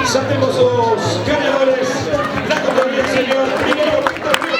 Saltemos sus ganadores, la compañía del señor primero Víctor Río.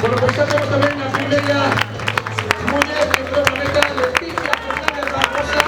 Bueno, pues tenemos también la primera mujer de Planeta, Leticia Fernández Barbosa.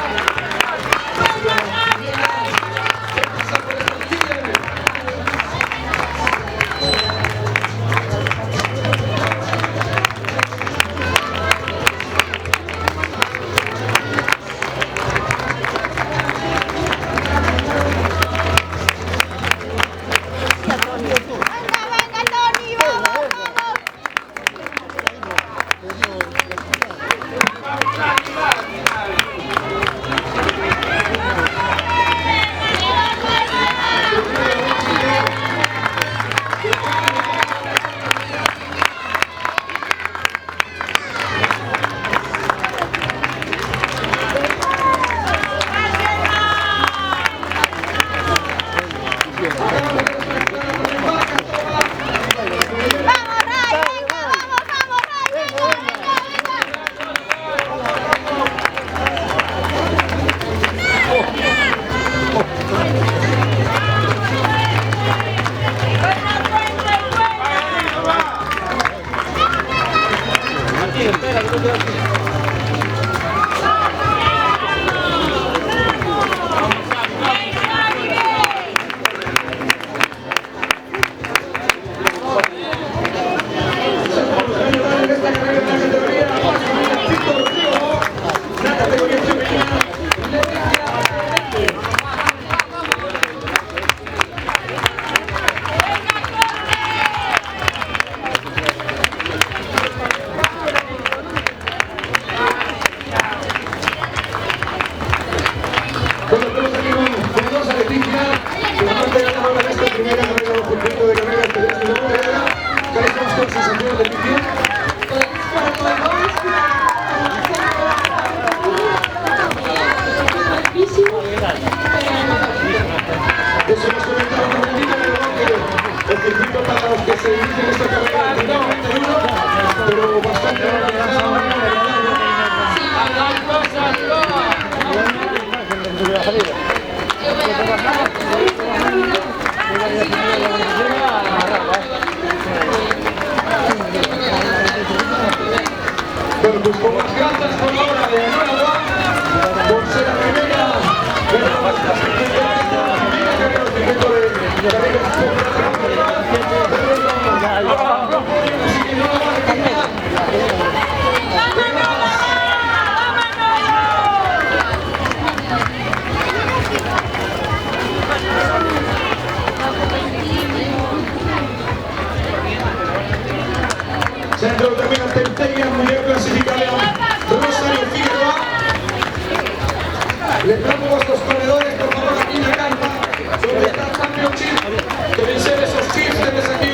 Primera carrera de carreras, tenemos una carrera, carecemos con sensación de Bueno, pues con las gracias por la hora de Nueva por ser la primera de las Centro también a Tenteria, mayor clasificada Rosario Figueroa. Le damos los corredores, por favor, aquí en la carpa, donde está el Championship, que vencer esos chips, tenés aquí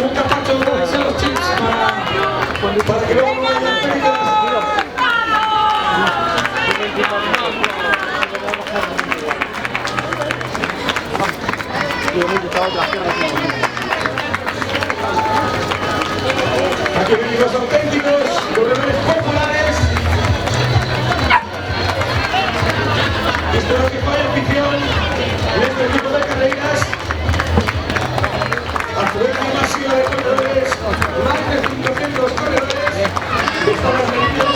un capacho donde vencer los chips para que luego no haya pérdidas. Aquí vienen los auténticos corredores populares. Espero que falla afición en este tipo de carreras. Afluencia masiva de corredores, más de 500 corredores que están admitidos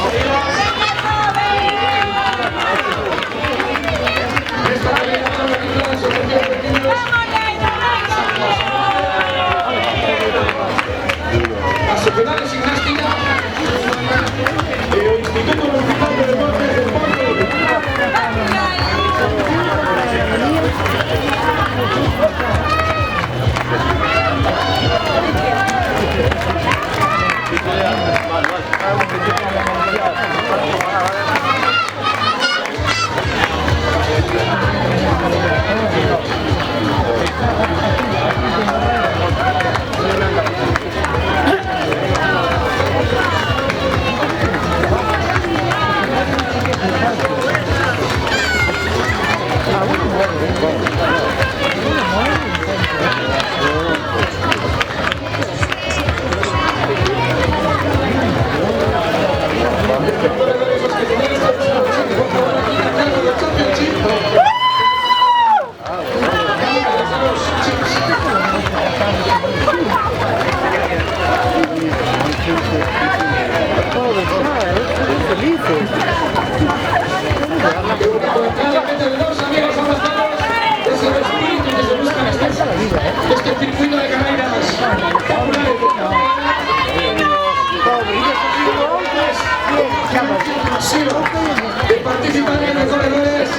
a esta carrera para la asociación de pequeños. Asociacionales sin gimnástica, el Instituto Municipal de Deportes del Pueblo. Este circuito de carreras de participar en los corredores